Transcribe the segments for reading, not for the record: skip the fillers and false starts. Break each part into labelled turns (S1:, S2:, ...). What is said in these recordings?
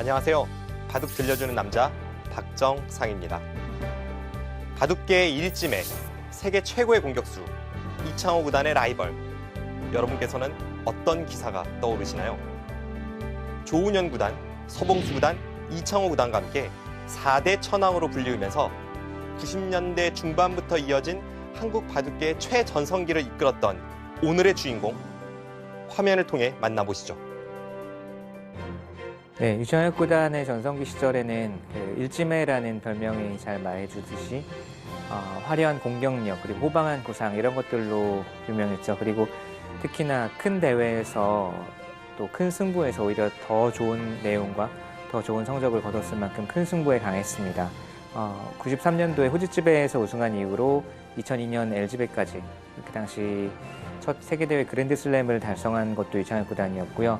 S1: 안녕하세요. 바둑 들려주는 남자 박정상입니다. 바둑계의 일찜에 세계 최고의 공격수 이창호 구단의 라이벌, 여러분께서는 어떤 기사가 떠오르시나요? 조훈현 구단, 서봉수 구단, 이창호 구단과 함께 4대 천왕으로 불리우면서 90년대 중반부터 이어진 한국 바둑계의 최전성기를 이끌었던 오늘의 주인공, 화면을 통해 만나보시죠.
S2: 네, 유창혁 구단의 전성기 시절에는 일지매라는 별명이 잘 말해주듯이 화려한 공격력, 그리고 호방한 구상 이런 것들로 유명했죠. 그리고 특히나 큰 대회에서 또 큰 승부에서 오히려 더 좋은 내용과 더 좋은 성적을 거뒀을 만큼 큰 승부에 강했습니다. 93년도에 후지츠배에서 우승한 이후로 2002년 LG배까지 그 당시 첫 세계대회 그랜드슬램을 달성한 것도 유창혁 구단이었고요.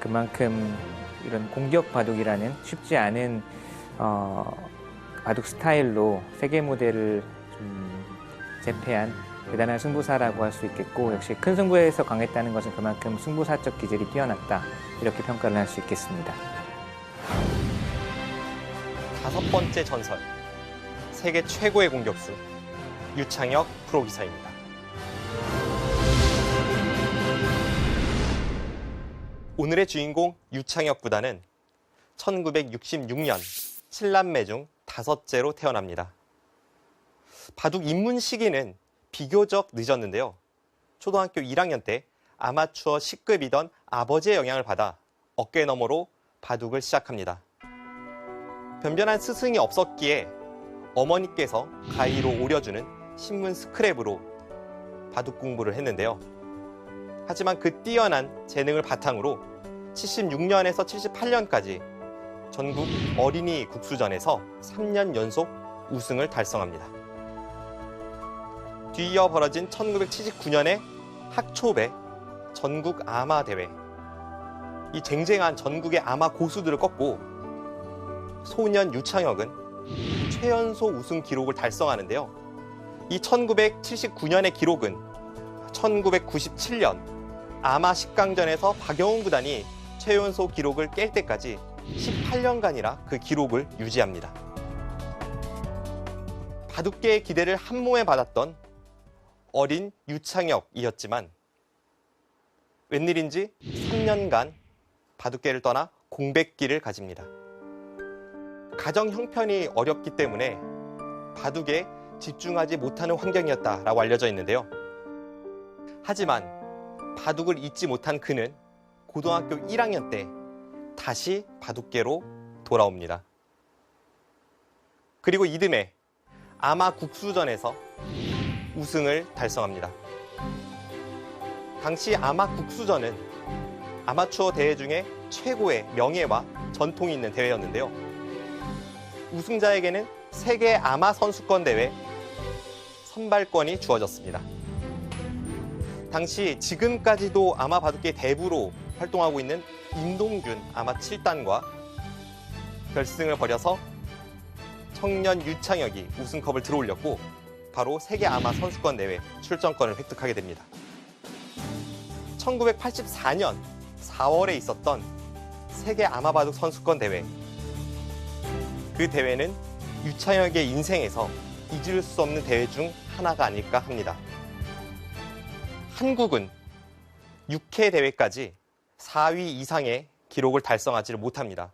S2: 그만큼 이런 공격 바둑이라는 쉽지 않은 바둑 스타일로 세계 무대를 좀 제패한 대단한 승부사라고 할 수 있겠고, 역시 큰 승부에서 강했다는 것은 그만큼 승부사적 기질이 뛰어났다, 이렇게 평가를 할 수 있겠습니다.
S1: 다섯 번째 전설, 세계 최고의 공격수 유창혁 프로기사입니다. 오늘의 주인공 유창혁 구단은 1966년 7남매 중 5째로 태어납니다. 바둑 입문 시기는 비교적 늦었는데요. 초등학교 1학년 때 아마추어 10급이던 아버지의 영향을 받아 어깨너머로 바둑을 시작합니다. 변변한 스승이 없었기에 어머니께서 가위로 오려주는 신문 스크랩으로 바둑 공부를 했는데요. 하지만 그 뛰어난 재능을 바탕으로 76년에서 78년까지 전국 어린이 국수전에서 3년 연속 우승을 달성합니다. 뒤이어 벌어진 1979년의 학초배 전국 아마 대회. 이 쟁쟁한 전국의 아마 고수들을 꺾고 소년 유창혁은 최연소 우승 기록을 달성하는데요. 이 1979년의 기록은 1997년 아마 10강전에서 박영훈 구단이 최연소 기록을 깰 때까지 18년간이나 그 기록을 유지합니다. 바둑계의 기대를 한 몸에 받았던 어린 유창혁이었지만 웬일인지 3년간 바둑계를 떠나 공백기를 가집니다. 가정 형편이 어렵기 때문에 바둑에 집중하지 못하는 환경이었다라고 알려져 있는데요. 하지만 바둑을 잊지 못한 그는 고등학교 1학년 때 다시 바둑계로 돌아옵니다. 그리고 이듬해 아마 국수전에서 우승을 달성합니다. 당시 아마 국수전은 아마추어 대회 중에 최고의 명예와 전통이 있는 대회였는데요. 우승자에게는 세계 아마 선수권 대회 선발권이 주어졌습니다. 당시 지금까지도 아마 바둑계 대부로 활동하고 있는 임동균 아마 7단과 결승을 벌여서 청년 유창혁이 우승컵을 들어올렸고 바로 세계 아마 선수권 대회 출전권을 획득하게 됩니다. 1984년 4월에 있었던 세계 아마 바둑 선수권 대회. 그 대회는 유창혁의 인생에서 잊을 수 없는 대회 중 하나가 아닐까 합니다. 한국은 6회 대회까지 4위 이상의 기록을 달성하지를 못합니다.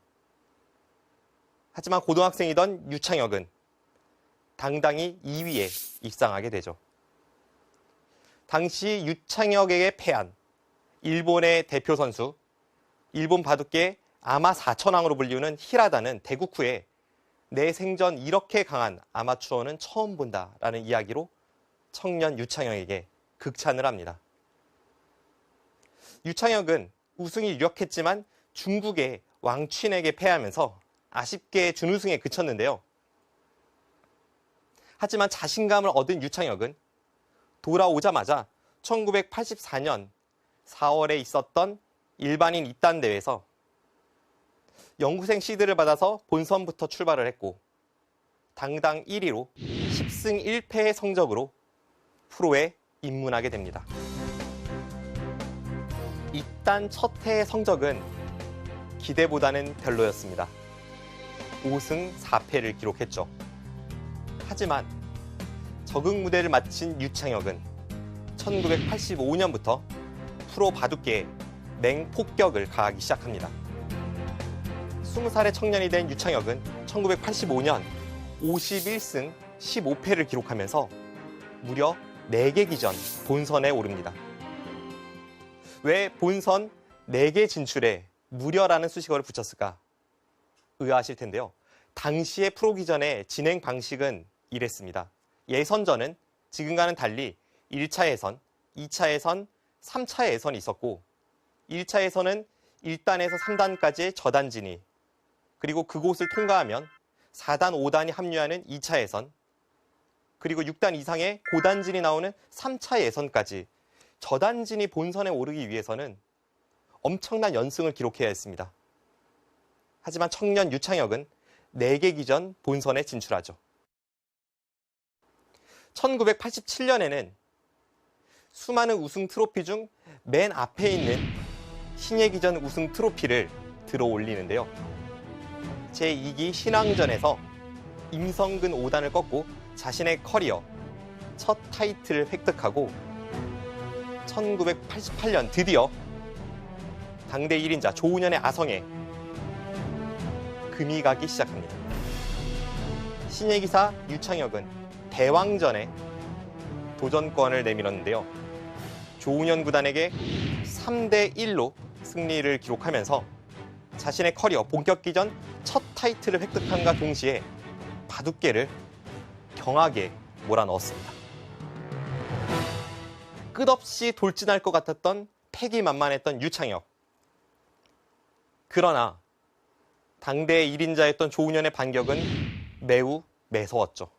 S1: 하지만 고등학생이던 유창혁은 당당히 2위에 입상하게 되죠. 당시 유창혁에게 패한 일본의 대표 선수, 일본 바둑계 아마 4천왕으로 불리우는 히라다는 대국 후에 내 생전 이렇게 강한 아마추어는 처음 본다라는 이야기로 청년 유창혁에게 극찬을 합니다. 유창혁은 우승이 유력했지만 중국의 왕춘에게 패하면서 아쉽게 준우승에 그쳤는데요. 하지만 자신감을 얻은 유창혁은 돌아오자마자 1984년 4월에 있었던 일반인 입단 대회에서 연구생 시드를 받아서 본선부터 출발을 했고 당당 1위로 10승 1패의 성적으로 프로에 입문하게 됩니다. 입단 첫 해의 성적은 기대보다는 별로였습니다. 5승 4패를 기록했죠. 하지만 적응 무대를 마친 유창혁은 1985년부터 프로 바둑계에 맹폭격을 가하기 시작합니다. 20살의 청년이 된 유창혁은 1985년 51승 15패를 기록하면서 무려 4개 기전 본선에 오릅니다. 왜 본선 4개 진출에 무려라는 수식어를 붙였을까 의아하실 텐데요. 당시의 프로기전의 진행 방식은 이랬습니다. 예선전은 지금과는 달리 1차 예선, 2차 예선, 3차 예선이 있었고 1차 예선은 1단에서 3단까지의 저단진이 그리고 그곳을 통과하면 4단, 5단이 합류하는 2차 예선 그리고 6단 이상의 고단진이 나오는 3차 예선까지 저단진이 본선에 오르기 위해서는 엄청난 연승을 기록해야 했습니다. 하지만 청년 유창혁은 4개 기전 본선에 진출하죠. 1987년에는 수많은 우승 트로피 중 맨 앞에 있는 신예 기전 우승 트로피를 들어 올리는데요. 제2기 신왕전에서 임성근 5단을 꺾고 자신의 커리어 첫 타이틀을 획득하고 1988년 드디어 당대 1인자 조훈현의 아성에 금이 가기 시작합니다. 신예 기사 유창혁은 대왕전에 도전권을 내밀었는데요. 조훈현 구단에게 3대1로 승리를 기록하면서 자신의 커리어 본격기전 첫 타이틀을 획득함과 동시에 바둑계를 경악에 몰아넣었습니다. 끝없이 돌진할 것 같았던 패기만만했던 유창혁. 그러나 당대의 1인자였던 조훈현의 반격은 매우 매서웠죠.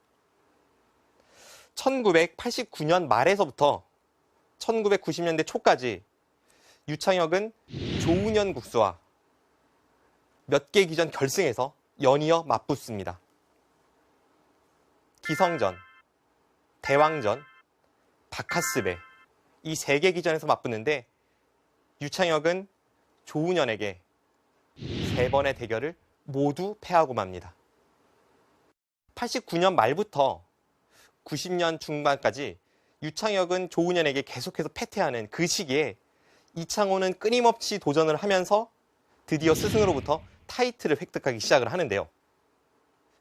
S1: 1989년 말에서부터 1990년대 초까지 유창혁은 조훈현 국수와 몇 개 기전 결승에서 연이어 맞붙습니다. 기성전, 대왕전, 박하스배 이 3개 기전에서 맞붙는데 유창혁은 조훈현에게 3번의 대결을 모두 패하고 맙니다. 89년 말부터 90년 중반까지 유창혁은 조훈현에게 계속해서 패퇴하는 그 시기에 이창호는 끊임없이 도전을 하면서 드디어 스승으로부터 타이틀을 획득하기 시작을 하는데요.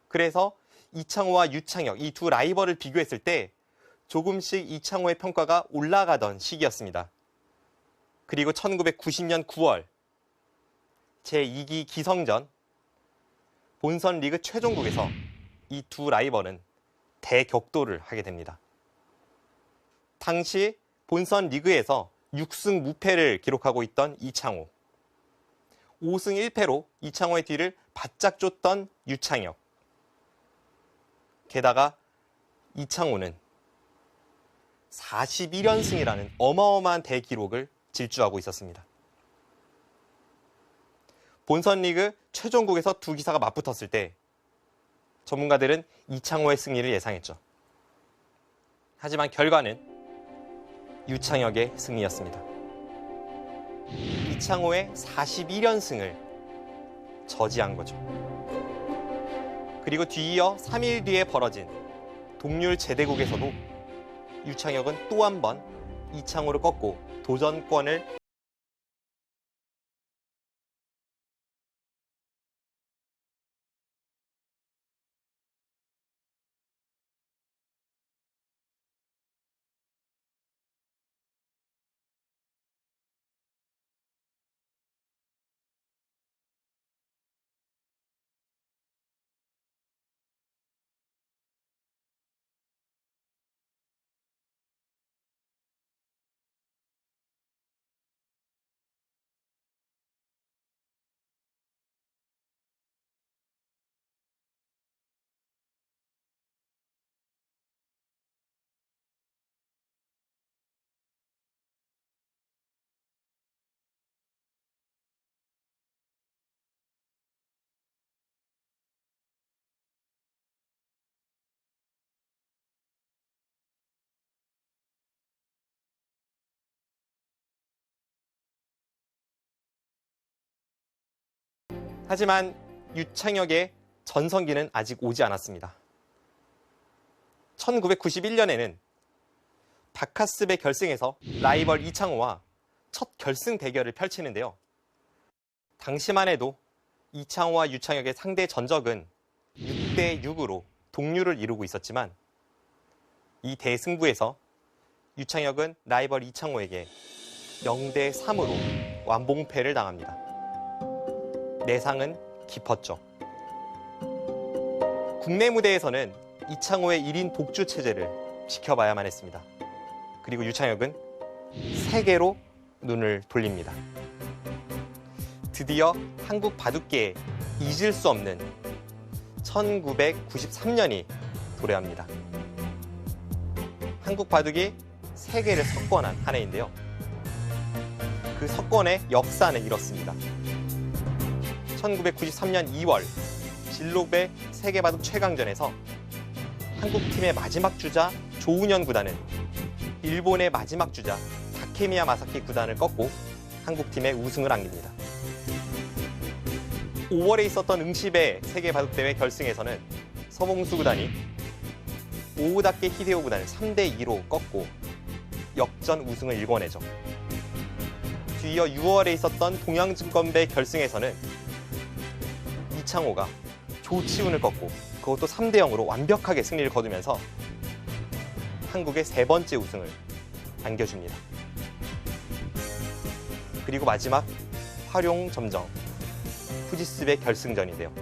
S1: 그래서 이창호와 유창혁 이 두 라이벌을 비교했을 때 조금씩 이창호의 평가가 올라가던 시기였습니다. 그리고 1990년 9월 제2기 기성전 본선 리그 최종국에서 이 두 라이벌은 대격돌을 하게 됩니다. 당시 본선 리그에서 6승 무패를 기록하고 있던 이창호. 5승 1패로 이창호의 뒤를 바짝 쫓던 유창혁. 게다가 이창호는 41연승이라는 어마어마한 대기록을 질주하고 있었습니다. 본선 리그 최종국에서 두 기사가 맞붙었을 때 전문가들은 이창호의 승리를 예상했죠. 하지만 결과는 유창혁의 승리였습니다. 이창호의 41연승을 저지한 거죠. 그리고 뒤이어 3일 뒤에 벌어진 동률 제대국에서도 유창혁은 또 한 번 이창호를 꺾고 도전권을 하지만 유창혁의 전성기는 아직 오지 않았습니다. 1991년에는 바카스배 결승에서 라이벌 이창호와 첫 결승 대결을 펼치는데요. 당시만 해도 이창호와 유창혁의 상대 전적은 6대 6으로 동률을 이루고 있었지만 이 대승부에서 유창혁은 라이벌 이창호에게 0대 3으로 완봉패를 당합니다. 내상은 깊었죠. 국내 무대에서는 이창호의 1인 독주 체제를 지켜봐야만 했습니다. 그리고 유창혁은 세계로 눈을 돌립니다. 드디어 한국 바둑계에 잊을 수 없는 1993년이 도래합니다. 한국 바둑이 세계를 석권한 한 해인데요. 그 석권의 역사는 이렇습니다. 1993년 2월 진로배 세계바둑 최강전에서 한국팀의 마지막 주자 조훈현 구단은 일본의 마지막 주자 다케미야 마사키 구단을 꺾고 한국팀의 우승을 안깁니다. 5월에 있었던 응시배 세계바둑대회 결승에서는 서봉수 구단이 오우다케 히데오 구단을 3대 2로 꺾고 역전 우승을 일궈내죠. 뒤이어 6월에 있었던 동양증권배 결승에서는 이창호가 조치훈을 꺾고 그것도 3대 0으로 완벽하게 승리를 거두면서 한국의 세 번째 우승을 안겨줍니다. 그리고 마지막 활용점정 후지스배 결승전인데요.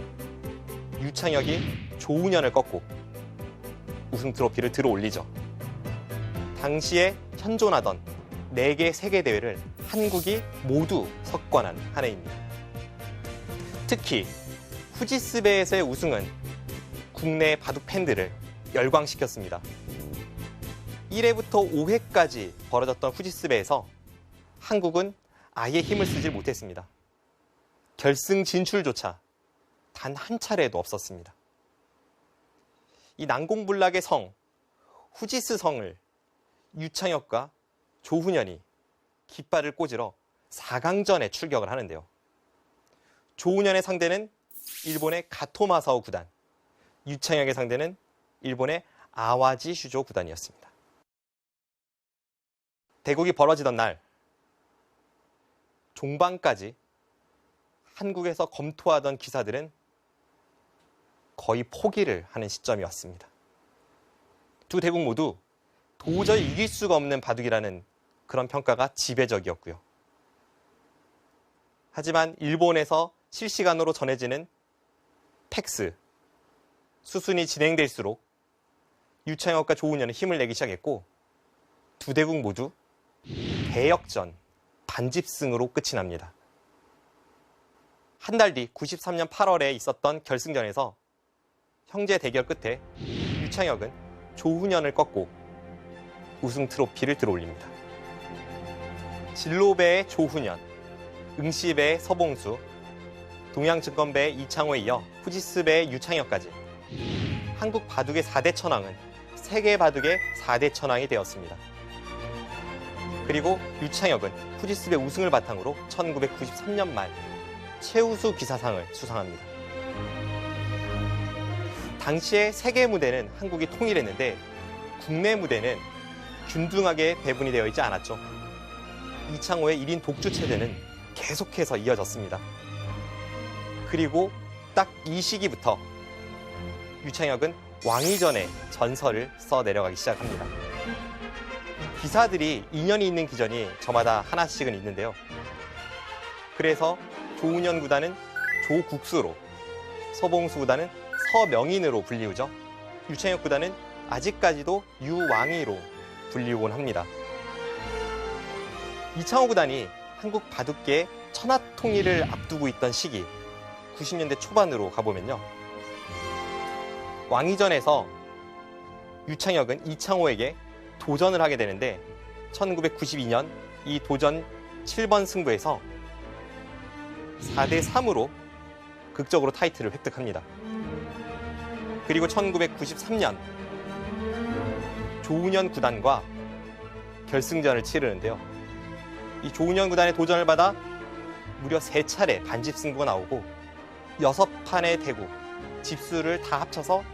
S1: 유창혁이 조훈현을 꺾고 우승 트로피를 들어올리죠. 당시에 현존하던 4개 세계대회를 한국이 모두 석권한 한 해입니다. 특히 후지스배에서의 우승은 국내 바둑 팬들을 열광시켰습니다. 1회부터 5회까지 벌어졌던 후지스배에서 한국은 아예 힘을 쓰지 못했습니다. 결승 진출조차 단 한 차례도 없었습니다. 이 난공불락의 성, 후지스 성을 유창혁과 조훈현이 깃발을 꽂으러 4강전에 출격을 하는데요. 조훈현의 상대는 일본의 가토마사오 구단, 유창혁의 상대는 일본의 아와지 슈조 구단이었습니다. 대국이 벌어지던 날 종반까지 한국에서 검토하던 기사들은 거의 포기를 하는 시점이 왔습니다. 두 대국 모두 도저히 이길 수가 없는 바둑이라는 그런 평가가 지배적이었고요. 하지만 일본에서 실시간으로 전해지는 팩스, 수순이 진행될수록 유창혁과 조훈현은 힘을 내기 시작했고 두 대국 모두 대역전, 반집승으로 끝이 납니다. 한 달 뒤 93년 8월에 있었던 결승전에서 형제 대결 끝에 유창혁은 조훈현을 꺾고 우승 트로피를 들어올립니다. 진로배의 조훈현, 응시배의 서봉수, 동양증권배의 이창호에 이어 후지스배의 유창혁까지 한국 바둑의 4대 천왕은 세계 바둑의 4대 천왕이 되었습니다. 그리고 유창혁은 후지스배 우승을 바탕으로 1993년 말 최우수 기사상을 수상합니다. 당시의 세계 무대는 한국이 통일했는데 국내 무대는 균등하게 배분이 되어 있지 않았죠. 이창호의 1인 독주 체제는 계속해서 이어졌습니다. 그리고 딱 이 시기부터 유창혁은 왕위전의 전설을 써 내려가기 시작합니다. 기사들이 인연이 있는 기전이 저마다 하나씩은 있는데요. 그래서 조훈현 구단은 조국수로, 서봉수 구단은 서명인으로 불리우죠. 유창혁 구단은 아직까지도 유왕이로 불리우곤 합니다. 이창호 구단이 한국 바둑계의 천하 통일을 앞두고 있던 시기 90년대 초반으로 가보면요. 왕위전에서 유창혁은 이창호에게 도전을 하게 되는데 1992년 이 도전 7번 승부에서 4대 3으로 극적으로 타이틀을 획득합니다. 그리고 1993년 조훈현 구단과 결승전을 치르는데요. 이 조훈현 구단의 도전을 받아 무려 3차례 반집 승부가 나오고 6판의 대구, 집수를 다 합쳐서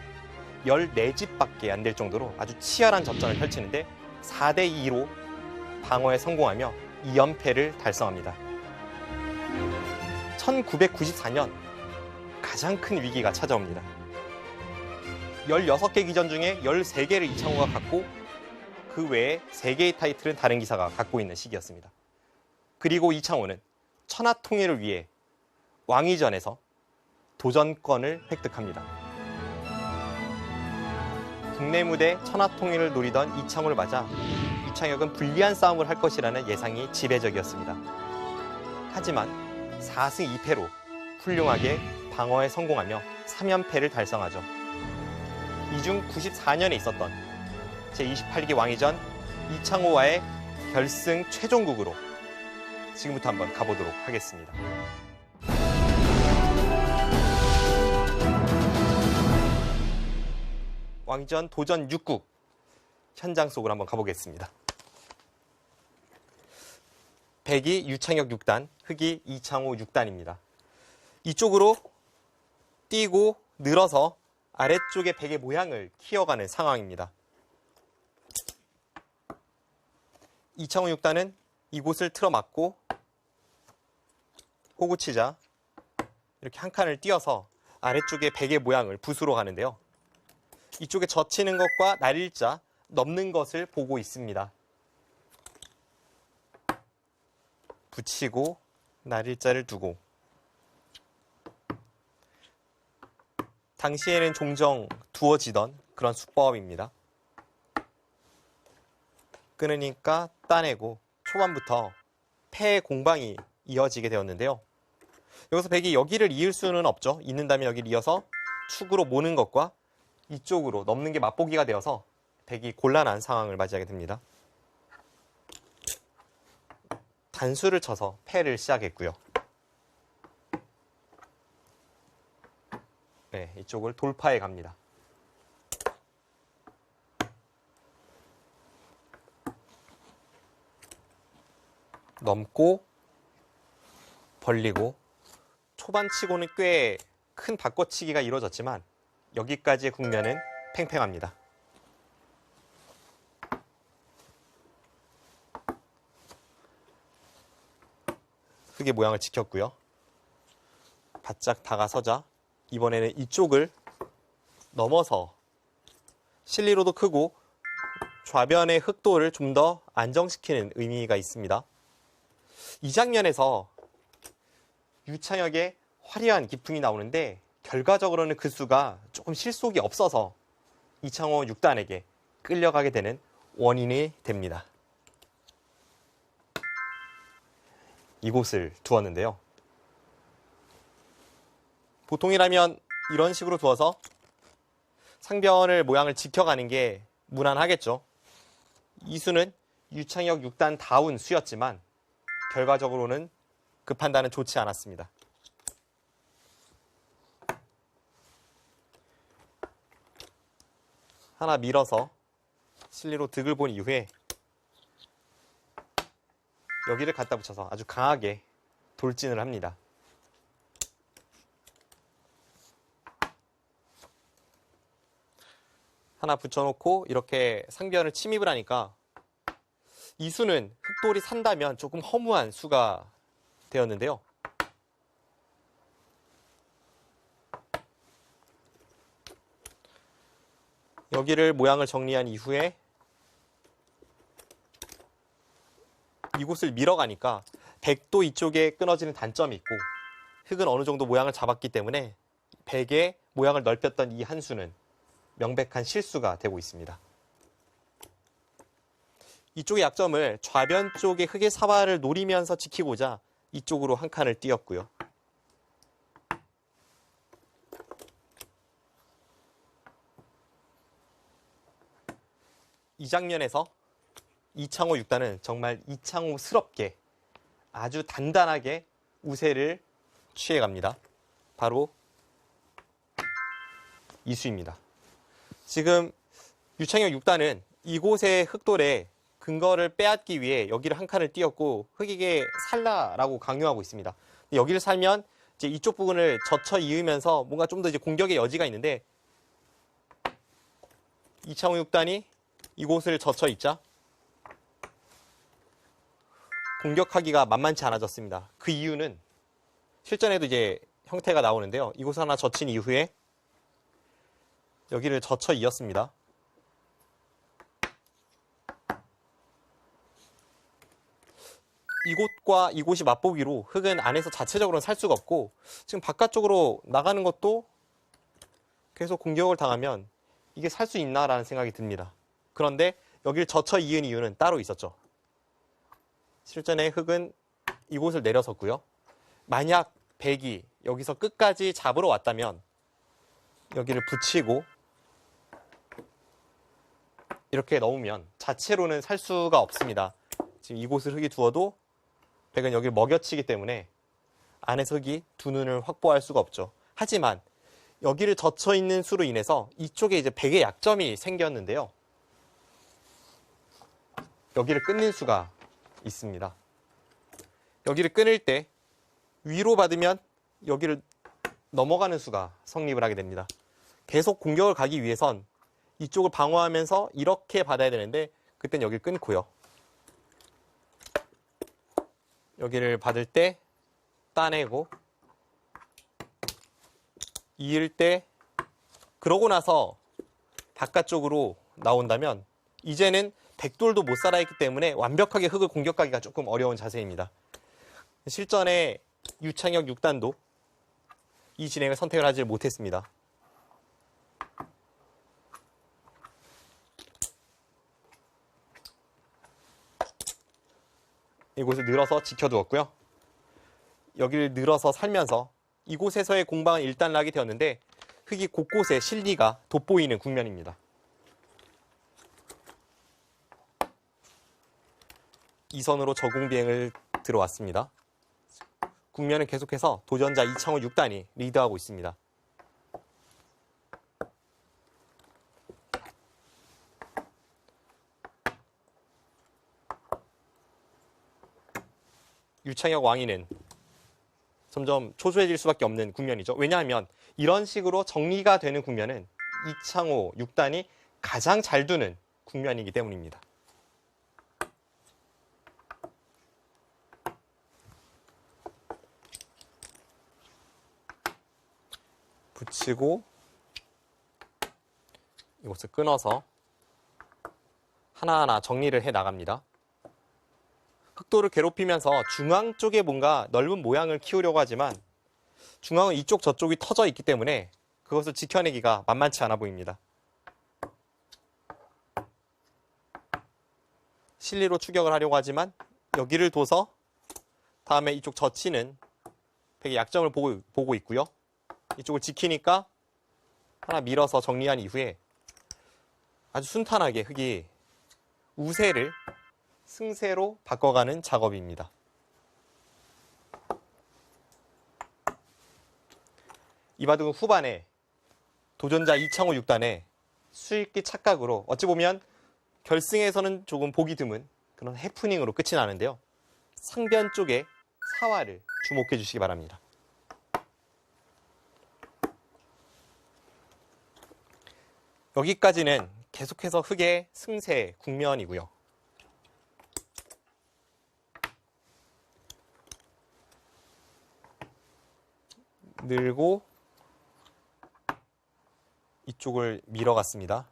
S1: 14집밖에 안 될 정도로 아주 치열한 접전을 펼치는데 4대 2로 방어에 성공하며 2연패를 달성합니다. 1994년 가장 큰 위기가 찾아옵니다. 16개 기전 중에 13개를 이창호가 갖고 그 외에 3개의 타이틀은 다른 기사가 갖고 있는 시기였습니다. 그리고 이창호는 천하통일을 위해 왕위전에서 도전권을 획득합니다. 국내 무대 천하통일을 노리던 이창호를 맞아 유창혁은 불리한 싸움을 할 것이라는 예상이 지배적이었습니다. 하지만 4승 2패로 훌륭하게 방어에 성공하며 3연패를 달성하죠. 이 중 94년에 있었던 제28기 왕위전 이창호와의 결승 최종국으로 지금부터 한번 가보도록 하겠습니다. 왕위전 도전 6국 현장 속으로 한번 가보겠습니다. 백이 유창혁 6단, 흑이 이창호 6단입니다. 이쪽으로 뛰고 늘어서 아래쪽의 백의 모양을 키워가는 상황입니다. 이창호 6단은 이곳을 틀어막고 호구치자 이렇게 한 칸을 띄어서 아래쪽의 백의 모양을 붓으로 가는데요. 이쪽에 젖히는 것과 날일자, 넘는 것을 보고 있습니다. 붙이고 날일자를 두고 당시에는 종종 두어지던 그런 수법입니다. 끊으니까 따내고 초반부터 패의 공방이 이어지게 되었는데요. 여기서 백이 여기를 이을 수는 없죠. 잇는다면 여기를 이어서 축으로 모는 것과 이쪽으로 넘는 게 맛보기가 되어서 백이 곤란한 상황을 맞이하게 됩니다. 단수를 쳐서 패를 시작했고요. 네, 이쪽을 돌파해 갑니다. 넘고 벌리고 초반치고는 꽤 큰 바꿔치기가 이루어졌지만 여기까지의 국면은 팽팽합니다. 흑의 모양을 지켰고요. 바짝 다가서자 이번에는 이쪽을 넘어서 실리로도 크고 좌변의 흑도를 좀 더 안정시키는 의미가 있습니다. 이 장면에서 유창혁의 화려한 기풍이 나오는데 결과적으로는 그 수가 조금 실속이 없어서 이창호 6단에게 끌려가게 되는 원인이 됩니다. 이곳을 두었는데요. 보통이라면 이런 식으로 두어서 상변을 모양을 지켜가는 게 무난하겠죠. 이 수는 유창혁 6단 다운 수였지만 결과적으로는 그 판단은 좋지 않았습니다. 하나 밀어서 실리로 득을 본 이후에 여기를 갖다 붙여서 아주 강하게 돌진을 합니다. 하나 붙여놓고 이렇게 상변을 침입을 하니까 이 수는 흑돌이 산다면 조금 허무한 수가 되었는데요. 여기를 모양을 정리한 이후에 이곳을 밀어가니까 백도 이쪽에 끊어지는 단점이 있고 흑은 어느 정도 모양을 잡았기 때문에 백의 모양을 넓혔던 이 한 수는 명백한 실수가 되고 있습니다. 이쪽의 약점을 좌변 쪽의 흑의 사발을 노리면서 지키고자 이쪽으로 한 칸을 띄었고요. 이 장면에서 이창호 6단은 정말 이창호스럽게 아주 단단하게 우세를 취해갑니다. 바로 이 수입니다. 지금 유창혁 6단은 이곳의 흑돌에 근거를 빼앗기 위해 여기를 한 칸을 띄었고 흑에게 살라라고 강요하고 있습니다. 여기를 살면 이제 이쪽 부분을 젖혀 이으면서 뭔가 좀 더 이제 공격의 여지가 있는데 이창호 6단이 이곳을 젖혀 있자 공격하기가 만만치 않아졌습니다. 그 이유는 실전에도 이제 형태가 나오는데요. 이곳을 하나 젖힌 이후에 여기를 젖혀 이었습니다. 이곳과 이곳이 맛보기로 흙은 안에서 자체적으로는 살 수가 없고 지금 바깥쪽으로 나가는 것도 계속 공격을 당하면 이게 살 수 있나라는 생각이 듭니다. 그런데 여기를 젖혀 이은 이유는 따로 있었죠. 실전에 흙은 이곳을 내려섰고요. 만약 백이 여기서 끝까지 잡으러 왔다면 여기를 붙이고 이렇게 넣으면 자체로는 살 수가 없습니다. 지금 이곳을 흙이 두어도 백은 여기를 먹여치기 때문에 안에서 흙이 두 눈을 확보할 수가 없죠. 하지만 여기를 젖혀 있는 수로 인해서 이쪽에 이제 백의 약점이 생겼는데요. 여기를 끊는 수가 있습니다. 여기를 끊을 때 위로 받으면 여기를 넘어가는 수가 성립을 하게 됩니다. 계속 공격을 가기 위해선 이쪽을 방어하면서 이렇게 받아야 되는데 그땐 여기를 끊고요. 여기를 받을 때 따내고 이을 때 그러고 나서 바깥쪽으로 나온다면 이제는 백돌도 못 살아있기 때문에 완벽하게 흙을 공격하기가 조금 어려운 자세입니다. 실전에 유창혁 6단도 이 진행을 선택을 하지 못했습니다. 이곳을 늘어서 지켜두었고요. 여기를 늘어서 살면서 이곳에서의 공방은 일단락이 되었는데 흙이 곳곳에 실리가 돋보이는 국면입니다. 이 선으로 저공 비행을 들어왔습니다. 국면은 계속해서 도전자 이창호 6단이 리드하고 있습니다. 유창혁 왕위는 점점 초조해질 수밖에 없는 국면이죠. 왜냐하면 이런 식으로 정리가 되는 국면은 이창호 6단이 가장 잘 두는 국면이기 때문입니다. 붙이고 이곳을 끊어서 하나하나 정리를 해 나갑니다. 흑도를 괴롭히면서 중앙 쪽에 뭔가 넓은 모양을 키우려고 하지만 중앙은 이쪽 저쪽이 터져 있기 때문에 그것을 지켜내기가 만만치 않아 보입니다. 실리로 추격을 하려고 하지만 여기를 둬서 다음에 이쪽 젖히는 백의 약점을 보고 있고요. 이쪽을 지키니까 하나 밀어서 정리한 이후에 아주 순탄하게 흙이 우세를 승세로 바꿔가는 작업입니다. 이 바둑은 후반에 도전자 이창호 6단의 수익기 착각으로 어찌 보면 결승에서는 조금 보기 드문 그런 해프닝으로 끝이 나는데요. 상변 쪽의 사활을 주목해 주시기 바랍니다. 여기까지는 계속해서 흙의 승세 국면이고요. 늘고 이쪽을 밀어갔습니다.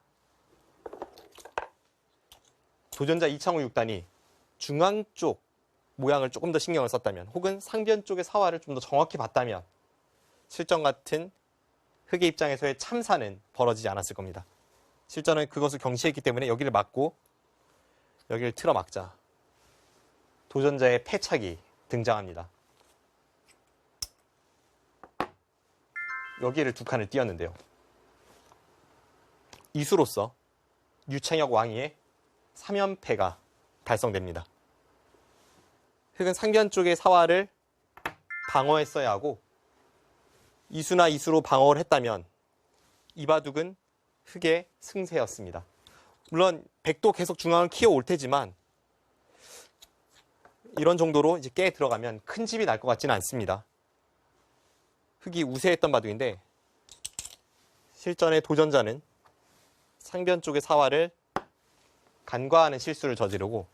S1: 도전자 이창호 6단이 중앙 쪽 모양을 조금 더 신경을 썼다면 혹은 상변 쪽의 사활을 좀 더 정확히 봤다면 실전 같은 흙의 입장에서의 참사는 벌어지지 않았을 겁니다. 실전은 그것을 경시했기 때문에 여기를 막고 여기를 틀어막자 도전자의 패착이 등장합니다. 여기를 두 칸을 띄었는데요. 이수로서 유창혁 왕위의 3연패가 달성됩니다. 흙은 상변 쪽의 사활을 방어했어야 하고 이수나 이수로 방어를 했다면 이 바둑은 흙의 승세였습니다. 물론 백도 계속 중앙을 키워올 테지만 이런 정도로 이제 깨 들어가면 큰 집이 날 것 같지는 않습니다. 흙이 우세했던 바둑인데 실전의 도전자는 상변 쪽의 사활을 간과하는 실수를 저지르고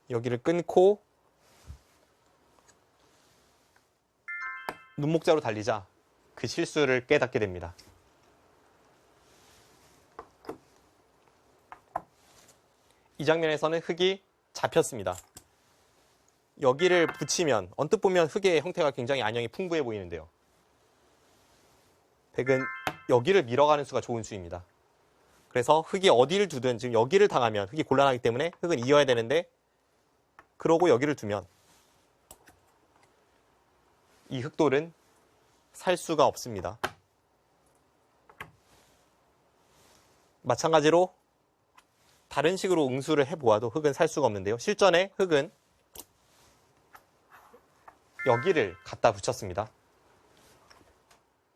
S1: 여기를 끊고 눈목자로 달리자 그 실수를 깨닫게 됩니다. 이 장면에서는 흙이 잡혔습니다. 여기를 붙이면 언뜻 보면 흙의 형태가 굉장히 안형이 풍부해 보이는데요. 백은 여기를 밀어가는 수가 좋은 수입니다. 그래서 흙이 어디를 두든 지금 여기를 당하면 흙이 곤란하기 때문에 흙은 이어야 되는데 그러고 여기를 두면 이 흙돌은 살 수가 없습니다. 마찬가지로 다른 식으로 응수를 해보아도 흙은 살 수가 없는데요. 실전에 흙은 여기를 갖다 붙였습니다.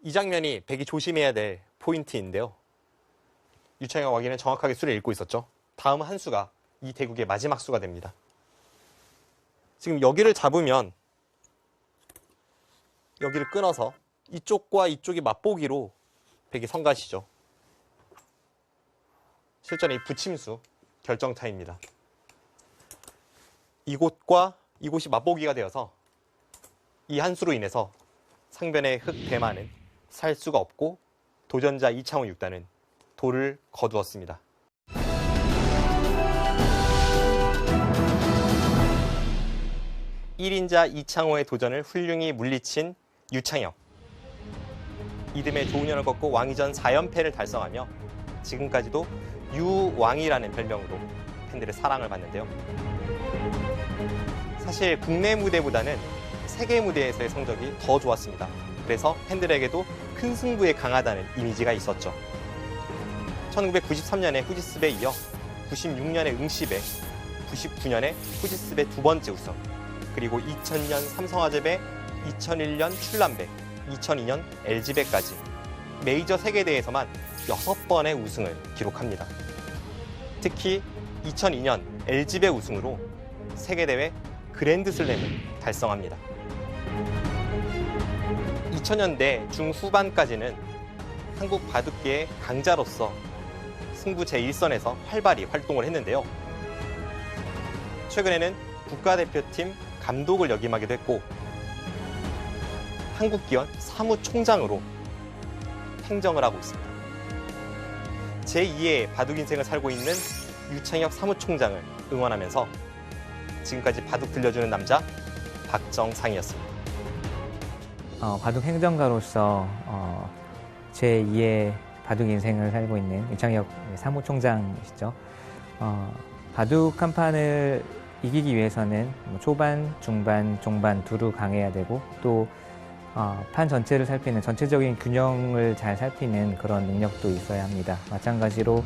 S1: 이 장면이 백이 조심해야 될 포인트인데요. 유창혁 와기는 정확하게 수를 읽고 있었죠. 다음 한 수가 이 대국의 마지막 수가 됩니다. 지금 여기를 잡으면 여기를 끊어서 이쪽과 이쪽이 맛보기로 백이 성가시죠. 실전에 이 붙임수 결정타입니다. 이곳과 이곳이 맛보기가 되어서 이 한 수로 인해서 상변의 흙 대만은 살 수가 없고 도전자 이창호 6단은 돌을 거두었습니다. (1인자) 이창호의 도전을 훌륭히 물리친 유창혁. 이듬해 조훈현을 꺾고 왕위전 4연패를 달성하며 지금까지도 유왕이라는 별명으로 팬들의 사랑을 받는데요. 사실 국내 무대보다는 세계 무대에서의 성적이 더 좋았습니다. 그래서 팬들에게도 큰 승부에 강하다는 이미지가 있었죠. 1993년에 후지스베에 이어 96년에 응시베, 99년에 후지스베 두 번째 우승, 그리고 2000년 삼성화재배, 2001년 출란배, 2002년 LG배까지 메이저 세계대회에서만 6번의 우승을 기록합니다. 특히 2002년 LG배 우승으로 세계대회 그랜드슬램을 달성합니다. 2000년대 중후반까지는 한국 바둑계의 강자로서 승부 제1선에서 활발히 활동을 했는데요. 최근에는 국가대표팀 감독을 역임하기도 했고 한국기원 사무총장으로 행정을 하고 있습니다. 제2의 바둑 인생을 살고 있는 유창혁 사무총장을 응원하면서 지금까지 바둑 들려주는 남자 박정상이었습니다.
S2: 바둑 행정가로서 제2의 바둑 인생을 살고 있는 유창혁 사무총장이시죠. 바둑 한 판을 이기기 위해서는 초반, 중반, 종반 두루 강해야 되고 또 판 전체를 살피는 전체적인 균형을 잘 살피는 그런 능력도 있어야 합니다. 마찬가지로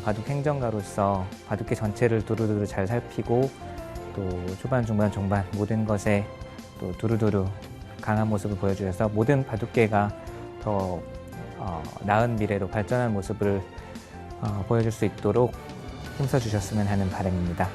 S2: 바둑 행정가로서 바둑계 전체를 두루두루 잘 살피고 또 초반, 중반, 종반 모든 것에 또 두루두루 강한 모습을 보여주셔서 모든 바둑계가 더 나은 미래로 발전한 모습을 보여줄 수 있도록 힘써주셨으면 하는 바람입니다.